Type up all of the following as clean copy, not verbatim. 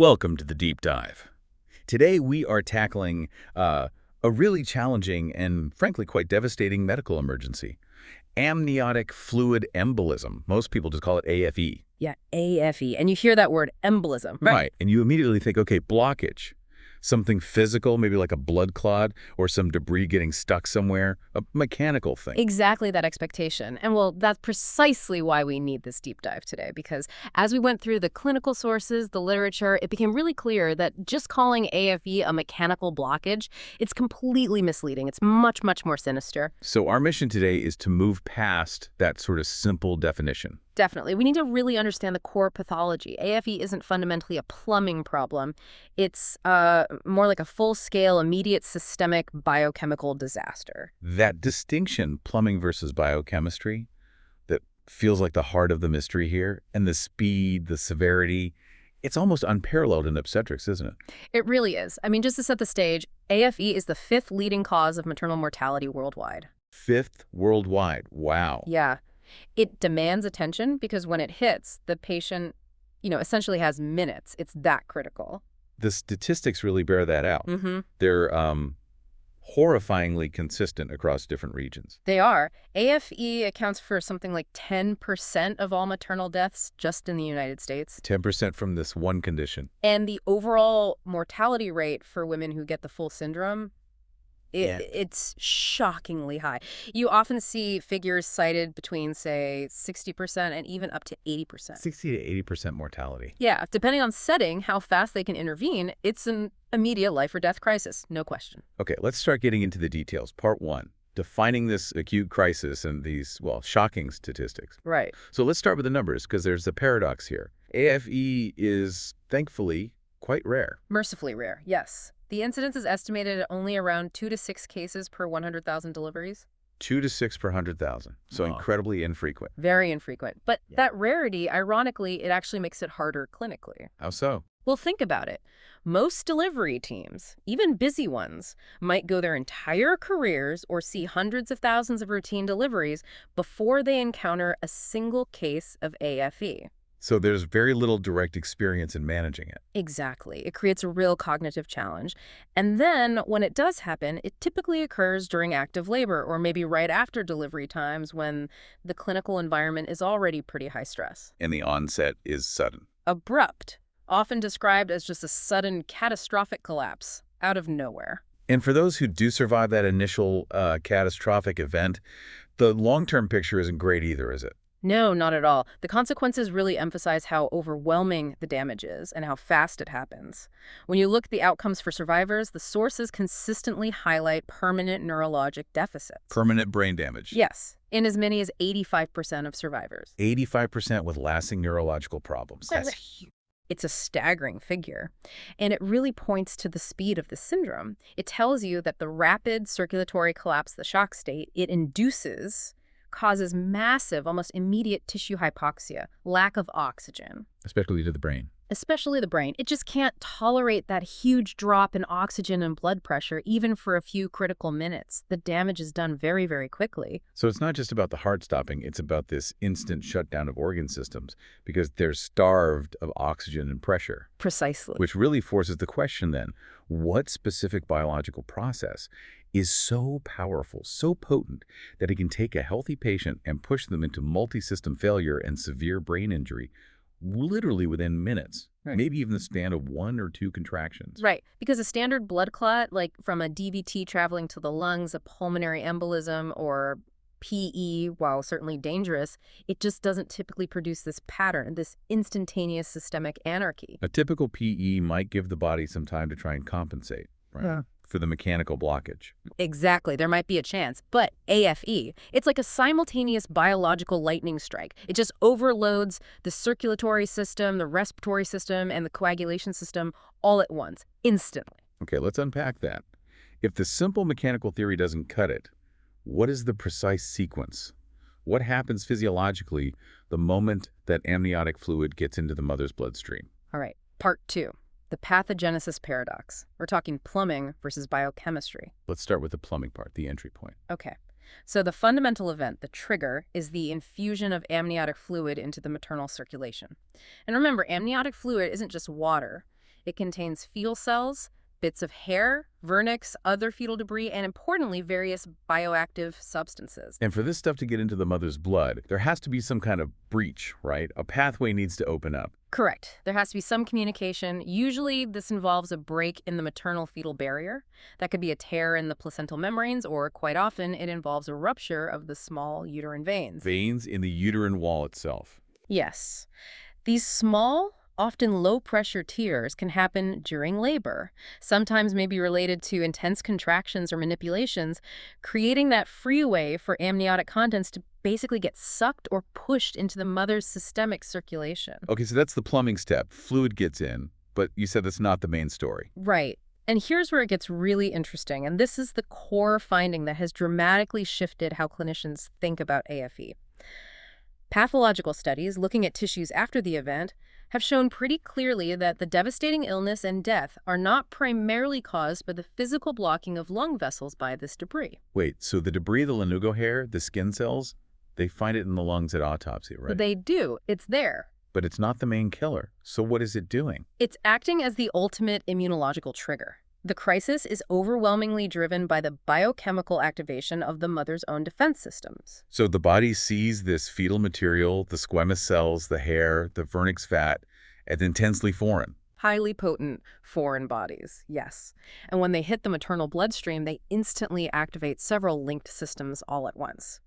Welcome to the Deep Dive. Today we are tackling a really challenging and frankly quite devastating medical emergency. Amniotic fluid embolism. Most people just call it AFE. Yeah, AFE. And you hear that word, embolism. Right. And you immediately think, okay, blockage. Something physical, maybe like a blood clot or some debris getting stuck somewhere, a mechanical thing. Exactly that expectation. And well, that's precisely why we need this deep dive today, because as we went through the clinical sources, the literature, it became really clear that just calling AFE a mechanical blockage, it's completely misleading. It's much, much more sinister. So our mission today is to move past that sort of simple definition. Definitely. We need to really understand the core pathology. AFE isn't fundamentally a plumbing problem. It's more like a full-scale, immediate systemic biochemical disaster. That distinction, plumbing versus biochemistry, that feels like the heart of the mystery here, and the speed, the severity, it's almost unparalleled in obstetrics, isn't it? It really is. I mean, just to set the stage, AFE is the 5th leading cause of maternal mortality worldwide. 5th worldwide. Wow. Yeah. It demands attention because when it hits, the patient, essentially has minutes. It's that critical. The statistics really bear that out. Mm-hmm. They're horrifyingly consistent across different regions. They are. AFE accounts for something like 10% of all maternal deaths just in the United States. 10% from this one condition. And the overall mortality rate for women who get the full syndrome, it's shockingly high. You often see figures cited between, say, 60% and even up to 80%. 60 to 80% mortality. Yeah, depending on setting, how fast they can intervene, it's an immediate life or death crisis, no question. Okay, let's start getting into the details. Part 1, defining this acute crisis and these, well, shocking statistics. Right. So let's start with the numbers, because there's a paradox here. AFE is, thankfully, quite rare. Mercifully rare, yes. The incidence is estimated at only around 2 to 6 cases per 100,000 deliveries. 2 to 6 per 100,000, so incredibly infrequent. Very infrequent. But that rarity, ironically, it actually makes it harder clinically. How so? Well, think about it. Most delivery teams, even busy ones, might go their entire careers or see hundreds of thousands of routine deliveries before they encounter a single case of AFE. So there's very little direct experience in managing it. Exactly. It creates a real cognitive challenge. And then when it does happen, it typically occurs during active labor or maybe right after delivery times when the clinical environment is already pretty high stress. And the onset is sudden. Abrupt, often described as just a sudden catastrophic collapse out of nowhere. And for those who do survive that initial catastrophic event, the long-term picture isn't great either, is it? No, not at all. The consequences really emphasize how overwhelming the damage is and how fast it happens. When you look at the outcomes for survivors, the sources consistently highlight permanent neurologic deficits. Permanent brain damage. Yes, in as many as 85% of survivors. 85% with lasting neurological problems. That's huge. It's a staggering figure, and it really points to the speed of the syndrome. It tells you that the rapid circulatory collapse, the shock state, it induces causes massive, almost immediate tissue hypoxia, lack of oxygen. Especially to the brain. Especially the brain. It just can't tolerate that huge drop in oxygen and blood pressure, even for a few critical minutes. The damage is done very, very quickly. So it's not just about the heart stopping, it's about this instant shutdown of organ systems because they're starved of oxygen and pressure. Precisely. Which really forces the question then, what specific biological process is so powerful, so potent, that it can take a healthy patient and push them into multi-system failure and severe brain injury literally within minutes, maybe even the span of 1 or 2 contractions. Right, because a standard blood clot, like from a DVT traveling to the lungs, a pulmonary embolism, or PE, while certainly dangerous, it just doesn't typically produce this pattern, this instantaneous systemic anarchy. A typical PE might give the body some time to try and compensate, right? Yeah. For the mechanical blockage. Exactly. There might be a chance. But AFE, it's like a simultaneous biological lightning strike. It just overloads the circulatory system, the respiratory system, and the coagulation system all at once, instantly. Okay, let's unpack that. If the simple mechanical theory doesn't cut it, what is the precise sequence? What happens physiologically the moment that amniotic fluid gets into the mother's bloodstream? All right, part 2. The pathogenesis paradox. We're talking plumbing versus biochemistry. Let's start with the plumbing part, the entry point. Okay. So the fundamental event, the trigger, is the infusion of amniotic fluid into the maternal circulation. And remember, amniotic fluid isn't just water. It contains fetal cells, bits of hair, vernix, other fetal debris, and importantly, various bioactive substances. And for this stuff to get into the mother's blood, there has to be some kind of breach, right? A pathway needs to open up. Correct. There has to be some communication. Usually, this involves a break in the maternal fetal barrier. That could be a tear in the placental membranes, or quite often, it involves a rupture of the small uterine veins. Veins in the uterine wall itself. Yes. These small, often low-pressure tears can happen during labor, sometimes may be related to intense contractions or manipulations, creating that freeway for amniotic contents to basically get sucked or pushed into the mother's systemic circulation. Okay, so that's the plumbing step. Fluid gets in, but you said that's not the main story. Right. And here's where it gets really interesting, and this is the core finding that has dramatically shifted how clinicians think about AFE. Pathological studies looking at tissues after the event have shown pretty clearly that the devastating illness and death are not primarily caused by the physical blocking of lung vessels by this debris. Wait, so the debris, the lanugo hair, the skin cells, they find it in the lungs at autopsy, right? They do. It's there. But it's not the main killer. So what is it doing? It's acting as the ultimate immunological trigger. The crisis is overwhelmingly driven by the biochemical activation of the mother's own defense systems. So the body sees this fetal material, the squamous cells, the hair, the vernix fat, as intensely foreign. Highly potent foreign bodies, yes. And when they hit the maternal bloodstream, they instantly activate several linked systems all at once.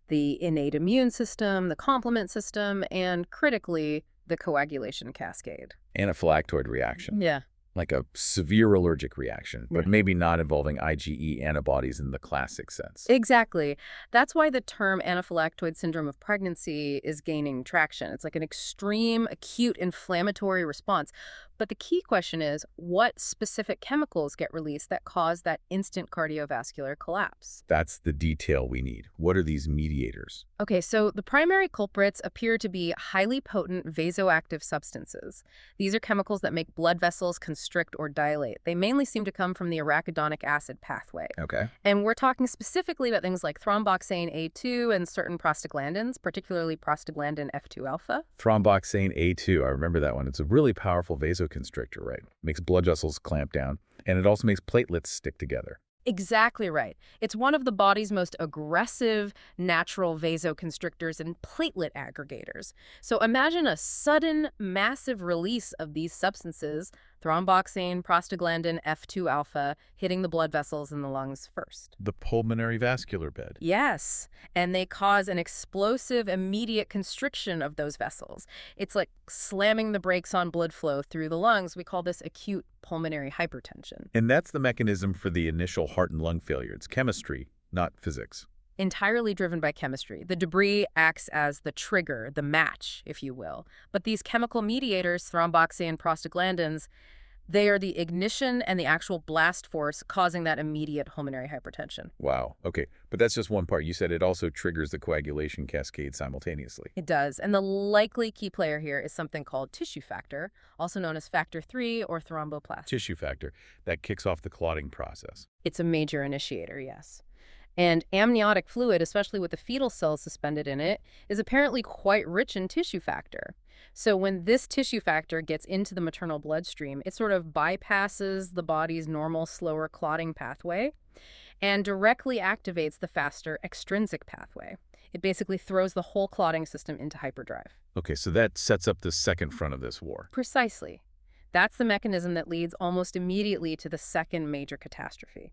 The innate immune system, the complement system, and critically, the coagulation cascade. Anaphylactoid reaction. Yeah. Like a severe allergic reaction, but maybe not involving IgE antibodies in the classic sense. Exactly. That's why the term anaphylactoid syndrome of pregnancy is gaining traction. It's like an extreme, acute inflammatory response. But the key question is, what specific chemicals get released that cause that instant cardiovascular collapse? That's the detail we need. What are these mediators? Okay, so the primary culprits appear to be highly potent vasoactive substances. These are chemicals that make blood vessels constrict or dilate. They mainly seem to come from the arachidonic acid pathway. Okay. And we're talking specifically about things like thromboxane A2 and certain prostaglandins, particularly prostaglandin F2 alpha. Thromboxane A2, I remember that one. It's a really powerful vasoconstrictor, right? Makes blood vessels clamp down, and it also makes platelets stick together. Exactly right. It's one of the body's most aggressive natural vasoconstrictors and platelet aggregators. So imagine a sudden, massive release of these substances, thromboxane, prostaglandin, F2 alpha, hitting the blood vessels in the lungs first. The pulmonary vascular bed. Yes, and they cause an explosive, immediate constriction of those vessels. It's like slamming the brakes on blood flow through the lungs. We call this acute pulmonary hypertension. And that's the mechanism for the initial heart and lung failure. It's chemistry, not physics. Entirely driven by chemistry. The debris acts as the trigger, the match, if you will. But these chemical mediators, thromboxane, prostaglandins, they are the ignition and the actual blast force causing that immediate pulmonary hypertension. Wow. Okay. But that's just one part. You said it also triggers the coagulation cascade simultaneously. It does. And the likely key player here is something called tissue factor, also known as factor 3 or thromboplastin. Tissue factor. That kicks off the clotting process. It's a major initiator, yes. And amniotic fluid, especially with the fetal cells suspended in it, is apparently quite rich in tissue factor. So when this tissue factor gets into the maternal bloodstream, it sort of bypasses the body's normal, slower clotting pathway and directly activates the faster extrinsic pathway. It basically throws the whole clotting system into hyperdrive. Okay, so that sets up the second front of this war. Precisely. That's the mechanism that leads almost immediately to the second major catastrophe.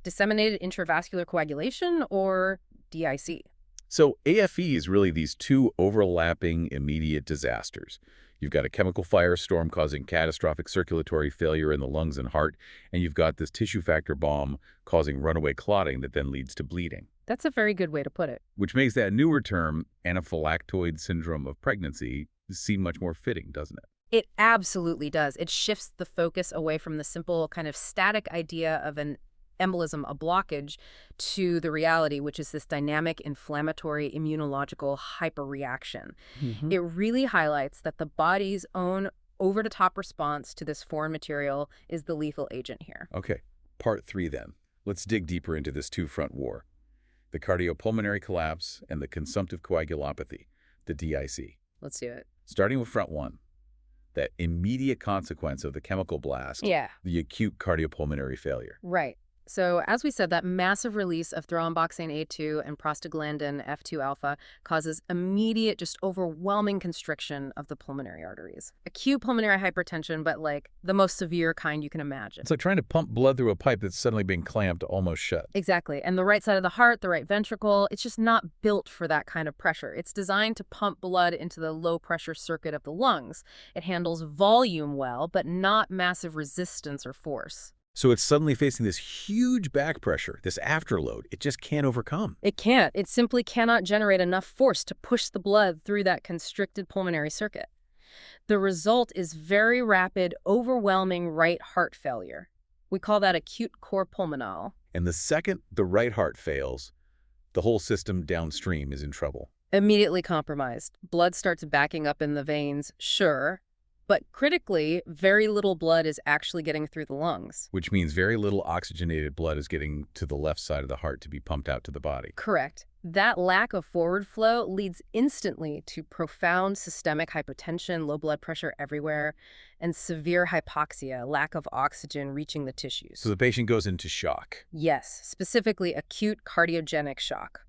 Disseminated intravascular coagulation, or DIC. So AFE is really these two overlapping immediate disasters. You've got a chemical firestorm causing catastrophic circulatory failure in the lungs and heart, and you've got this tissue factor bomb causing runaway clotting that then leads to bleeding. That's a very good way to put it. Which makes that newer term, anaphylactoid syndrome of pregnancy, seem much more fitting, doesn't it? It absolutely does. It shifts the focus away from the simple kind of static idea of an embolism, a blockage, to the reality, which is this dynamic, inflammatory, immunological hyperreaction. It really highlights that the body's own over-the-top response to this foreign material is the lethal agent here. Okay, part 3 then. Let's dig deeper into this two-front war. The cardiopulmonary collapse and the consumptive coagulopathy, the DIC. Let's do it. Starting with front 1, that immediate consequence of the chemical blast, Yeah. the acute cardiopulmonary failure. Right. So as we said, that massive release of thromboxane A2 and prostaglandin F2 alpha causes immediate, just overwhelming constriction of the pulmonary arteries. Acute pulmonary hypertension, but like the most severe kind you can imagine. It's like trying to pump blood through a pipe that's suddenly being clamped almost shut. Exactly. And the right side of the heart, the right ventricle, it's just not built for that kind of pressure. It's designed to pump blood into the low pressure circuit of the lungs. It handles volume well, but not massive resistance or force. So it's suddenly facing this huge back pressure, this afterload it just can't overcome. It can't. It simply cannot generate enough force to push the blood through that constricted pulmonary circuit. The result is very rapid, overwhelming right heart failure. We call that acute cor pulmonale. And the second the right heart fails, the whole system downstream is in trouble. Immediately compromised. Blood starts backing up in the veins, sure, but critically, very little blood is actually getting through the lungs. Which means very little oxygenated blood is getting to the left side of the heart to be pumped out to the body. Correct. That lack of forward flow leads instantly to profound systemic hypotension, low blood pressure everywhere, and severe hypoxia, lack of oxygen reaching the tissues. So the patient goes into shock. Yes, specifically acute cardiogenic shock.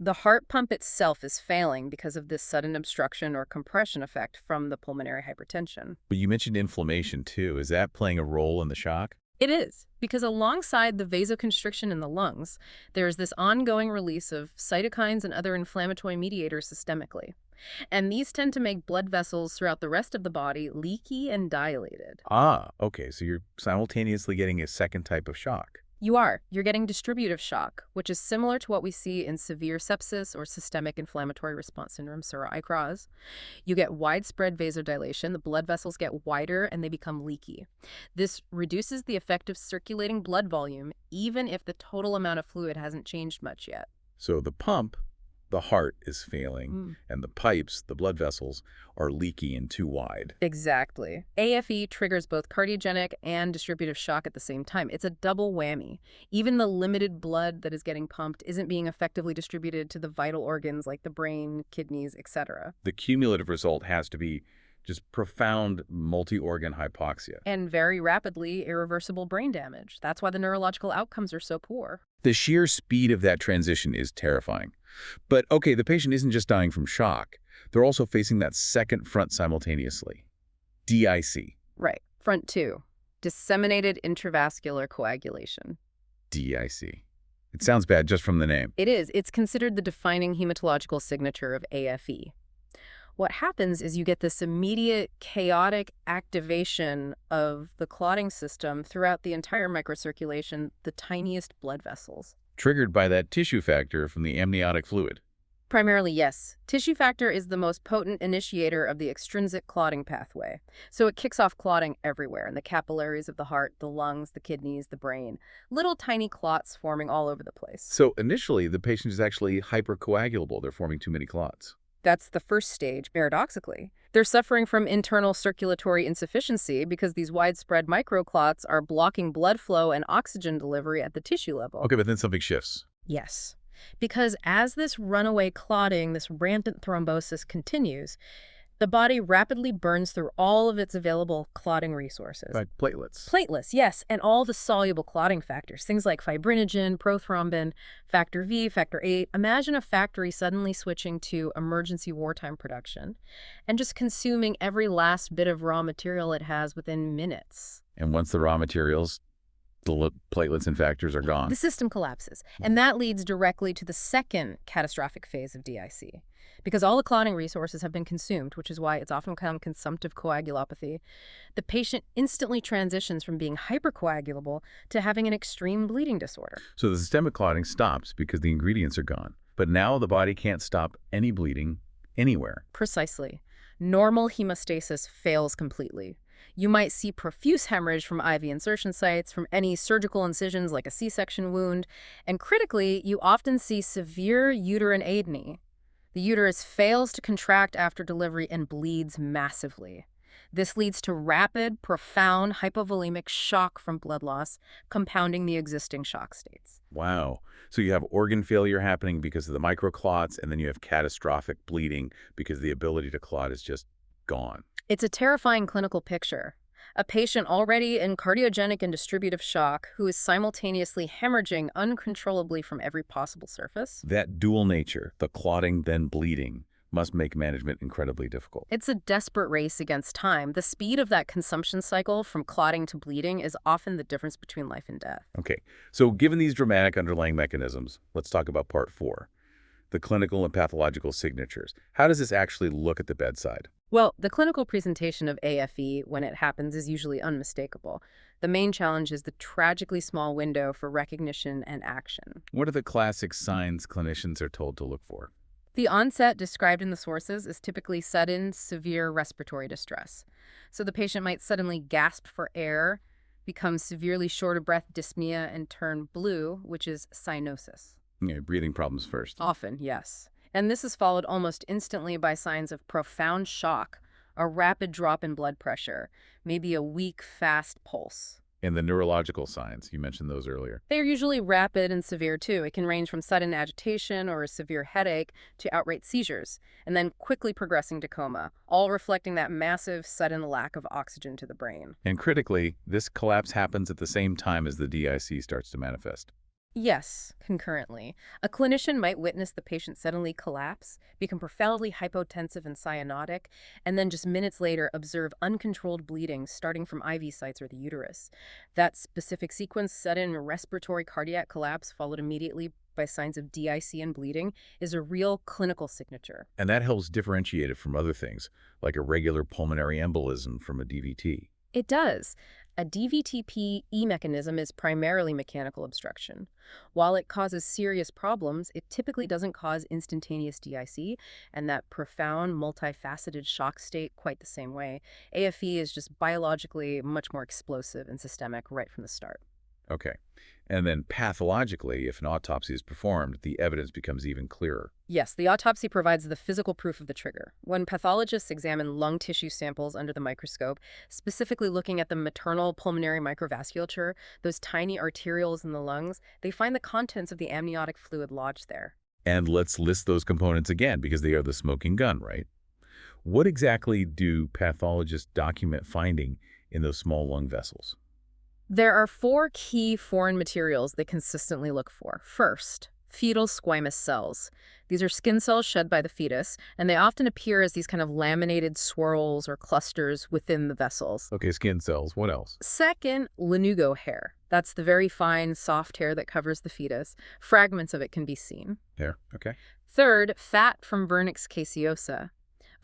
The heart pump itself is failing because of this sudden obstruction or compression effect from the pulmonary hypertension. But you mentioned inflammation too. Is that playing a role in the shock? It is, because alongside the vasoconstriction in the lungs, there's this ongoing release of cytokines and other inflammatory mediators systemically. And these tend to make blood vessels throughout the rest of the body leaky and dilated. Ah, okay. So you're simultaneously getting a second type of shock. You're getting distributive shock, which is similar to what we see in severe sepsis or systemic inflammatory response syndrome, ICROS. You get widespread vasodilation, the blood vessels get wider and they become leaky. This reduces the effective circulating blood volume, even if the total amount of fluid hasn't changed much yet. So the pump, the heart is failing, and the pipes, the blood vessels, are leaky and too wide. Exactly. AFE triggers both cardiogenic and distributive shock at the same time. It's a double whammy. Even the limited blood that is getting pumped isn't being effectively distributed to the vital organs like the brain, kidneys, etc. The cumulative result has to be just profound multi-organ hypoxia. And very rapidly irreversible brain damage. That's why the neurological outcomes are so poor. The sheer speed of that transition is terrifying. But okay, the patient isn't just dying from shock. They're also facing that second front simultaneously. DIC. Right. Front 2. Disseminated intravascular coagulation. DIC. It sounds bad just from the name. It is. It's considered the defining hematological signature of AFE. What happens is you get this immediate chaotic activation of the clotting system throughout the entire microcirculation, the tiniest blood vessels. Triggered by that tissue factor from the amniotic fluid. Primarily, yes. Tissue factor is the most potent initiator of the extrinsic clotting pathway. So it kicks off clotting everywhere, in the capillaries of the heart, the lungs, the kidneys, the brain. Little tiny clots forming all over the place. So initially, the patient is actually hypercoagulable. They're forming too many clots. That's the first stage, paradoxically. They're suffering from internal circulatory insufficiency because these widespread microclots are blocking blood flow and oxygen delivery at the tissue level. Okay, but then something shifts. Yes. Because as this runaway clotting, this rampant thrombosis continues, the body rapidly burns through all of its available clotting resources. Like platelets. Platelets, yes, and all the soluble clotting factors, things like fibrinogen, prothrombin, factor V, factor VIII. Imagine a factory suddenly switching to emergency wartime production and just consuming every last bit of raw material it has within minutes. And once the raw materials, the platelets and factors are gone. The system collapses, and that leads directly to the second catastrophic phase of DIC. Because all the clotting resources have been consumed, which is why it's often called consumptive coagulopathy, the patient instantly transitions from being hypercoagulable to having an extreme bleeding disorder. So the systemic clotting stops because the ingredients are gone. But now the body can't stop any bleeding anywhere. Precisely. Normal hemostasis fails completely. You might see profuse hemorrhage from IV insertion sites, from any surgical incisions like a C-section wound, and critically, you often see severe uterine atony. The uterus fails to contract after delivery and bleeds massively. This leads to rapid, profound hypovolemic shock from blood loss, compounding the existing shock states. Wow. So you have organ failure happening because of the microclots, and then you have catastrophic bleeding because the ability to clot is just gone. It's a terrifying clinical picture. A patient already in cardiogenic and distributive shock who is simultaneously hemorrhaging uncontrollably from every possible surface. That dual nature, the clotting then bleeding, must make management incredibly difficult. It's a desperate race against time. The speed of that consumption cycle from clotting to bleeding is often the difference between life and death. Okay, so given these dramatic underlying mechanisms, let's talk about part 4, the clinical and pathological signatures. How does this actually look at the bedside? Well, the clinical presentation of AFE when it happens is usually unmistakable. The main challenge is the tragically small window for recognition and action. What are the classic signs clinicians are told to look for? The onset described in the sources is typically sudden, severe respiratory distress. So the patient might suddenly gasp for air, become severely short of breath dyspnea, and turn blue, which is cyanosis. Yeah, breathing problems first. Often, yes. And this is followed almost instantly by signs of profound shock, a rapid drop in blood pressure, maybe a weak, fast pulse. And the neurological signs, you mentioned those earlier. They're usually rapid and severe, too. It can range from sudden agitation or a severe headache to outright seizures, and then quickly progressing to coma, all reflecting that massive, sudden lack of oxygen to the brain. And critically, this collapse happens at the same time as the DIC starts to manifest. Yes, concurrently. A clinician might witness the patient suddenly collapse, become profoundly hypotensive and cyanotic, and then just minutes later observe uncontrolled bleeding starting from IV sites or the uterus. That specific sequence, sudden respiratory cardiac collapse followed immediately by signs of DIC and bleeding, is a real clinical signature. And that helps differentiate it from other things, like irregular pulmonary embolism from a DVT. It does. A DVT-PE mechanism is primarily mechanical obstruction. While it causes serious problems, it typically doesn't cause instantaneous DIC and that profound, multifaceted shock state quite the same way. AFE is just biologically much more explosive and systemic right from the start. Okay. And then pathologically, if an autopsy is performed, the evidence becomes even clearer. Yes, the autopsy provides the physical proof of the trigger. When pathologists examine lung tissue samples under the microscope, specifically looking at the maternal pulmonary microvasculature, those tiny arterioles in the lungs, they find the contents of the amniotic fluid lodged there. And let's list those components again, because they are the smoking gun, right? What exactly do pathologists document finding in those small lung vessels? There are 4 key foreign materials they consistently look for. First, fetal squamous cells. These are skin cells shed by the fetus, and they often appear as these kind of laminated swirls or clusters within the vessels. Okay, skin cells. What else? Second, lanugo hair. That's the very fine, soft hair that covers the fetus. Fragments of it can be seen. There. Okay. Third, fat from vernix caseosa.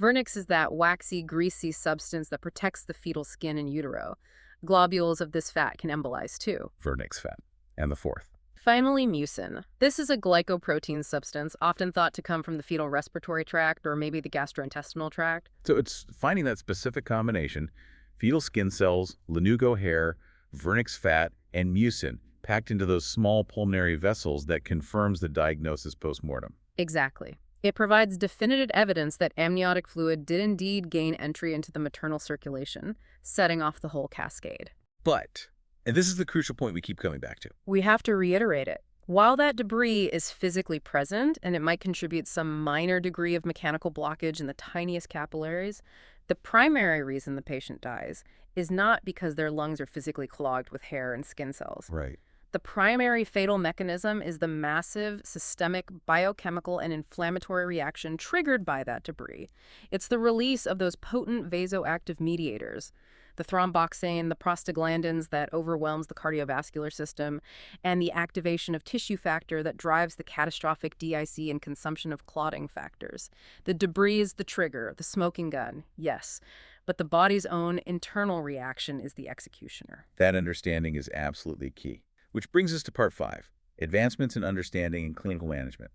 Vernix is that waxy, greasy substance that protects the fetal skin in utero. Globules of this fat can embolize too. Vernix fat. And the fourth. Finally, mucin. This is a glycoprotein substance often thought to come from the fetal respiratory tract or maybe the gastrointestinal tract. So it's finding that specific combination, fetal skin cells, lanugo hair, vernix fat, and mucin packed into those small pulmonary vessels that confirms the diagnosis postmortem. Exactly. It provides definitive evidence that amniotic fluid did indeed gain entry into the maternal circulation, setting off the whole cascade. But, and this is the crucial point we keep coming back to, We have to reiterate it. While that debris is physically present and it might contribute some minor degree of mechanical blockage in the tiniest capillaries, the primary reason the patient dies is not because their lungs are physically clogged with hair and skin cells. right? The primary fatal mechanism is the massive systemic biochemical and inflammatory reaction triggered by that debris. It's the release of those potent vasoactive mediators, the thromboxane, the prostaglandins that overwhelms the cardiovascular system, and the activation of tissue factor that drives the catastrophic DIC and consumption of clotting factors. The debris is the trigger, the smoking gun, yes, but the body's own internal reaction is the executioner. That understanding is absolutely key. Which brings us to part 5, advancements in understanding and clinical management.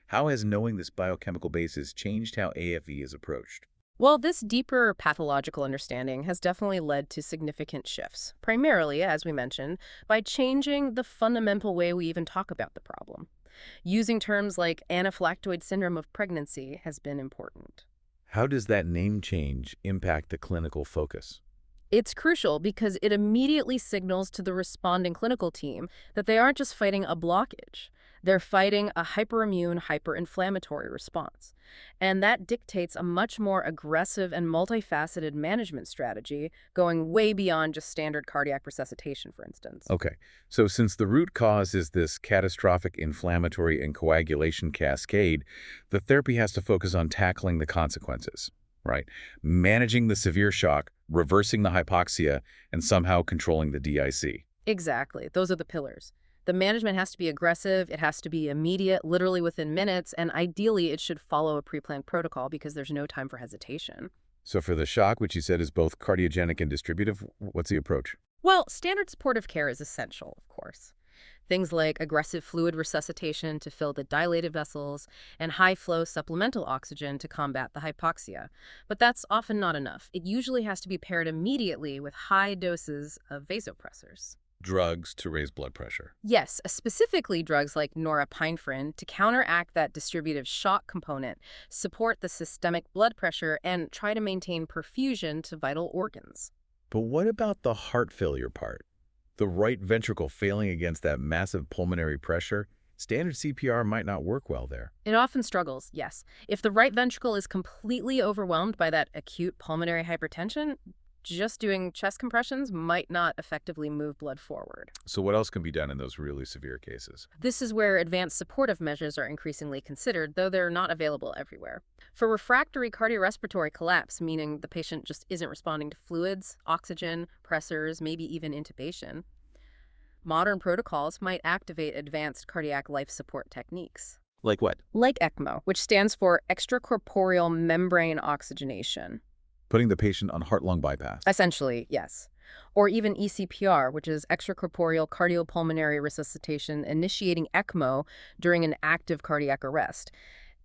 How has knowing this biochemical basis changed how AFE is approached? Well, this deeper pathological understanding has definitely led to significant shifts, primarily, as we mentioned, by changing the fundamental way we even talk about the problem. Using terms like anaphylactoid syndrome of pregnancy has been important. How does that name change impact the clinical focus? It's crucial because it immediately signals to the responding clinical team that they aren't just fighting a blockage. They're fighting a hyperimmune, hyperinflammatory response. And that dictates a much more aggressive and multifaceted management strategy, going way beyond just standard cardiac resuscitation, for instance. Okay, so since the root cause is this catastrophic inflammatory and coagulation cascade, the therapy has to focus on tackling the consequences, right? Managing the severe shock, reversing the hypoxia, and somehow controlling the DIC. Exactly. Those are the pillars. The management has to be aggressive, it has to be immediate, literally within minutes, and ideally it should follow a pre-planned protocol because there's no time for hesitation. So for the shock, which you said is both cardiogenic and distributive, what's the approach? Well, standard supportive care is essential, of course. Things like aggressive fluid resuscitation to fill the dilated vessels and high-flow supplemental oxygen to combat the hypoxia. But that's often not enough. It usually has to be paired immediately with high doses of vasopressors. Drugs to raise blood pressure. Yes, specifically drugs like norepinephrine to counteract that distributive shock component, support the systemic blood pressure, and try to maintain perfusion to vital organs. But what about the heart failure part? The right ventricle failing against that massive pulmonary pressure? Standard CPR might not work well there. It often struggles, yes. If the right ventricle is completely overwhelmed by that acute pulmonary hypertension, just doing chest compressions might not effectively move blood forward. So what else can be done in those really severe cases? This is where advanced supportive measures are increasingly considered, though they're not available everywhere. For refractory cardiorespiratory collapse, meaning the patient just isn't responding to fluids, oxygen, pressors, maybe even intubation, modern protocols might activate advanced cardiac life support techniques. Like what? Like ECMO, which stands for extracorporeal membrane oxygenation. Putting the patient on heart-lung bypass. Essentially, yes. Or even ECPR, which is extracorporeal cardiopulmonary resuscitation, initiating ECMO during an active cardiac arrest.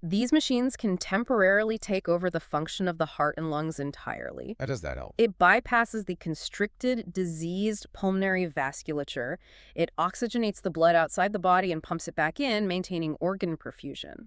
These machines can temporarily take over the function of the heart and lungs entirely. How does that help? It bypasses the constricted, diseased pulmonary vasculature. It oxygenates the blood outside the body and pumps it back in, maintaining organ perfusion.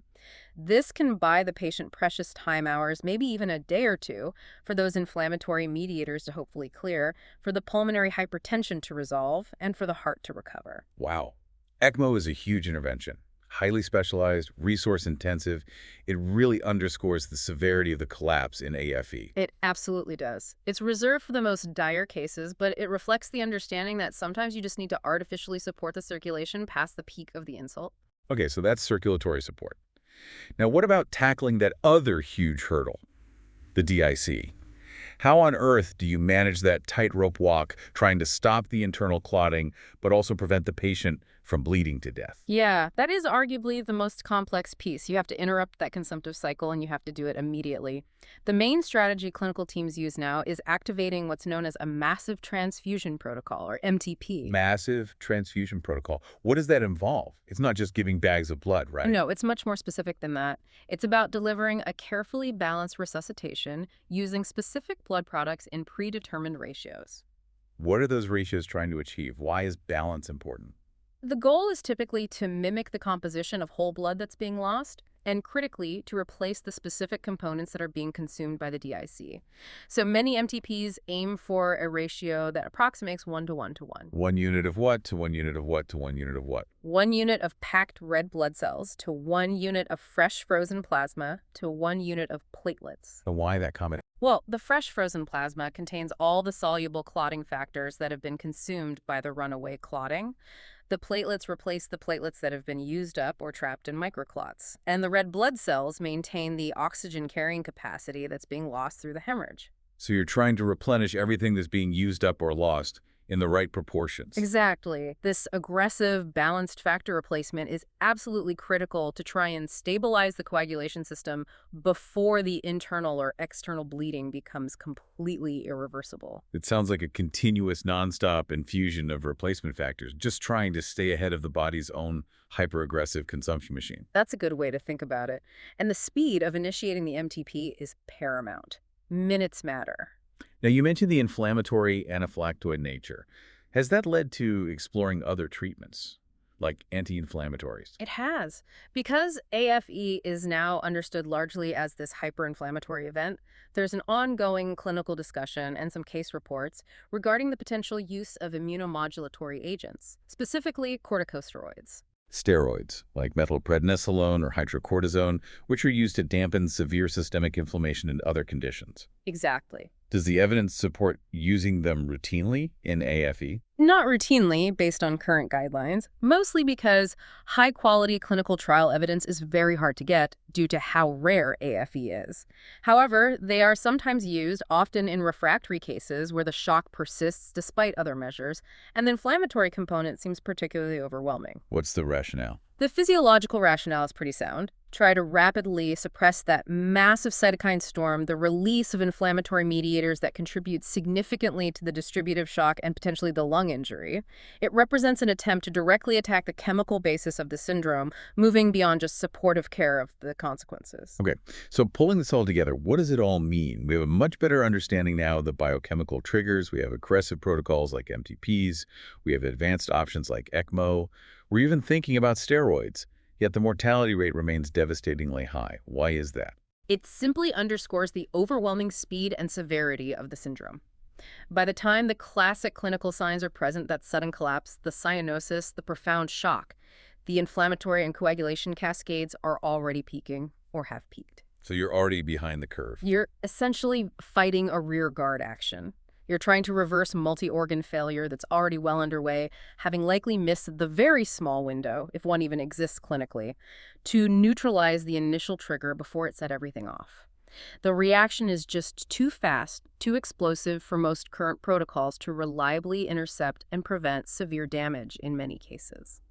This can buy the patient precious time hours, maybe even a day or two, for those inflammatory mediators to hopefully clear, for the pulmonary hypertension to resolve, and for the heart to recover. Wow. ECMO is a huge intervention. Highly specialized, resource-intensive. It really underscores the severity of the collapse in AFE. It absolutely does. It's reserved for the most dire cases, but it reflects the understanding that sometimes you just need to artificially support the circulation past the peak of the insult. Okay, so that's circulatory support. Now, what about tackling that other huge hurdle, the DIC? How on earth do you manage that tightrope walk, trying to stop the internal clotting, but also prevent the patient from bleeding to death? Yeah, that is arguably the most complex piece. You have to interrupt that consumptive cycle, and you have to do it immediately. The main strategy clinical teams use now is activating what's known as a massive transfusion protocol, or MTP. Massive transfusion protocol. What does that involve? It's not just giving bags of blood, right? No, it's much more specific than that. It's about delivering a carefully balanced resuscitation using specific blood products in predetermined ratios. What are those ratios trying to achieve? Why is balance important? The goal is typically to mimic the composition of whole blood that's being lost, and critically, to replace the specific components that are being consumed by the DIC. So many MTPs aim for a ratio that approximates 1 to 1 to 1. 1 unit of what to 1 unit of what to 1 unit of what? 1 unit of packed red blood cells to 1 unit of fresh frozen plasma to 1 unit of platelets. So why that comment? Well, the fresh frozen plasma contains all the soluble clotting factors that have been consumed by the runaway clotting. The platelets replace the platelets that have been used up or trapped in microclots. And the red blood cells maintain the oxygen carrying capacity that's being lost through the hemorrhage. So you're trying to replenish everything that's being used up or lost in the right proportions. Exactly. This aggressive, balanced factor replacement is absolutely critical to try and stabilize the coagulation system before the internal or external bleeding becomes completely irreversible. It sounds like a continuous, nonstop infusion of replacement factors, just trying to stay ahead of the body's own hyper-aggressive consumption machine. That's a good way to think about it. And the speed of initiating the MTP is paramount. Minutes matter. Now, you mentioned the inflammatory anaphylactoid nature. Has that led to exploring other treatments, like anti-inflammatories? It has. Because AFE is now understood largely as this hyperinflammatory event, there's an ongoing clinical discussion and some case reports regarding the potential use of immunomodulatory agents, specifically corticosteroids. Steroids, like methylprednisolone or hydrocortisone, which are used to dampen severe systemic inflammation and other conditions. Exactly. Does the evidence support using them routinely in AFE? Not routinely, based on current guidelines, mostly because high-quality clinical trial evidence is very hard to get due to how rare AFE is. However, they are sometimes used, often in refractory cases where the shock persists despite other measures, and the inflammatory component seems particularly overwhelming. What's the rationale? The physiological rationale is pretty sound. Try to rapidly suppress that massive cytokine storm, the release of inflammatory mediators that contribute significantly to the distributive shock and potentially the lung injury. It represents an attempt to directly attack the chemical basis of the syndrome, moving beyond just supportive care of the consequences. Okay, so pulling this all together, what does it all mean? We have a much better understanding now of the biochemical triggers. We have aggressive protocols like MTPs. We have advanced options like ECMO. We're even thinking about steroids. Yet the mortality rate remains devastatingly high. Why is that? It simply underscores the overwhelming speed and severity of the syndrome. By the time the classic clinical signs are present, that sudden collapse, the cyanosis, the profound shock, the inflammatory and coagulation cascades are already peaking or have peaked. So you're already behind the curve. You're essentially fighting a rear guard action. You're trying to reverse multi-organ failure that's already well underway, having likely missed the very small window, if one even exists clinically, to neutralize the initial trigger before it set everything off. The reaction is just too fast, too explosive for most current protocols to reliably intercept and prevent severe damage in many cases.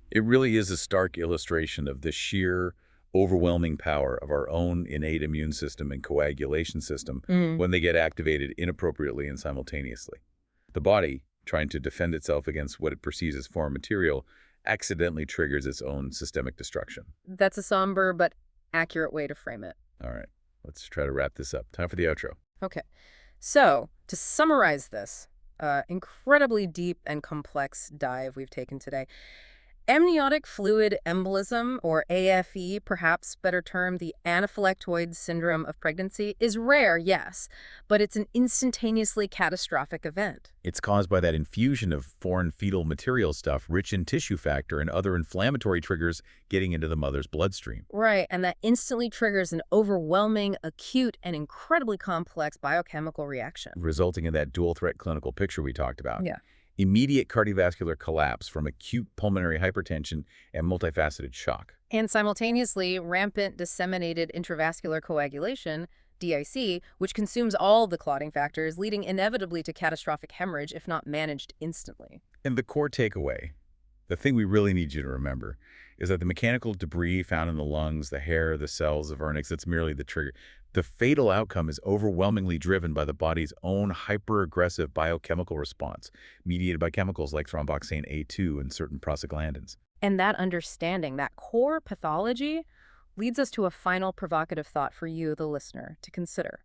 It really is a stark illustration of the sheer, overwhelming power of our own innate immune system and coagulation system when they get activated inappropriately and simultaneously. The body, trying to defend itself against what it perceives as foreign material, accidentally triggers its own systemic destruction. That's a somber but accurate way to frame it. All right, let's try to wrap this up. Time for the outro. Okay, so to summarize this incredibly deep and complex dive we've taken today, amniotic fluid embolism, or AFE, perhaps better termed the anaphylactoid syndrome of pregnancy, is rare, yes, but it's an instantaneously catastrophic event. It's caused by that infusion of foreign fetal material stuff rich in tissue factor and other inflammatory triggers getting into the mother's bloodstream. Right, and that instantly triggers an overwhelming, acute, and incredibly complex biochemical reaction, Resulting in that dual-threat clinical picture we talked about. Yeah. Immediate cardiovascular collapse from acute pulmonary hypertension and multifaceted shock. And simultaneously, rampant disseminated intravascular coagulation, DIC, which consumes all the clotting factors, leading inevitably to catastrophic hemorrhage if not managed instantly. And the core takeaway, the thing we really need you to remember, is that the mechanical debris found in the lungs, the hair, the cells, the vernix, that's merely the trigger. The fatal outcome is overwhelmingly driven by the body's own hyper-aggressive biochemical response, mediated by chemicals like thromboxane A2 and certain prostaglandins. And that understanding, that core pathology, leads us to a final provocative thought for you, the listener, to consider.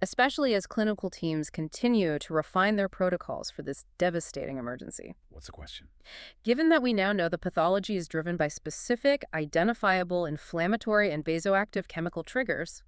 Especially as clinical teams continue to refine their protocols for this devastating emergency. What's the question? Given that we now know the pathology is driven by specific, identifiable, inflammatory and vasoactive chemical triggers,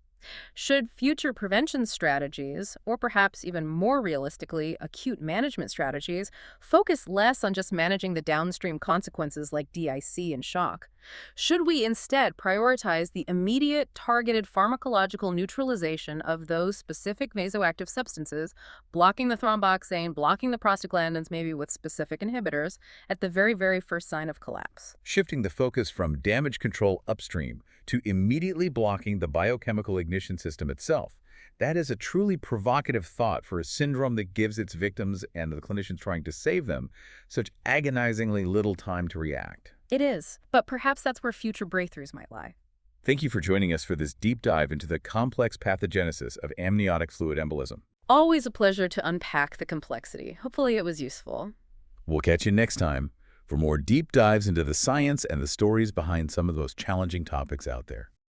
should future prevention strategies, or perhaps even more realistically, acute management strategies, focus less on just managing the downstream consequences like DIC and shock? Should we instead prioritize the immediate, targeted pharmacological neutralization of those specific vasoactive substances, blocking the thromboxane, blocking the prostaglandins, maybe with specific inhibitors, at the very, very first sign of collapse? Shifting the focus from damage control upstream to immediately blocking the biochemical ignition system itself. That is a truly provocative thought for a syndrome that gives its victims and the clinicians trying to save them such agonizingly little time to react. It is, but perhaps that's where future breakthroughs might lie. Thank you for joining us for this deep dive into the complex pathogenesis of amniotic fluid embolism. Always a pleasure to unpack the complexity. Hopefully it was useful. We'll catch you next time for more deep dives into the science and the stories behind some of the most challenging topics out there.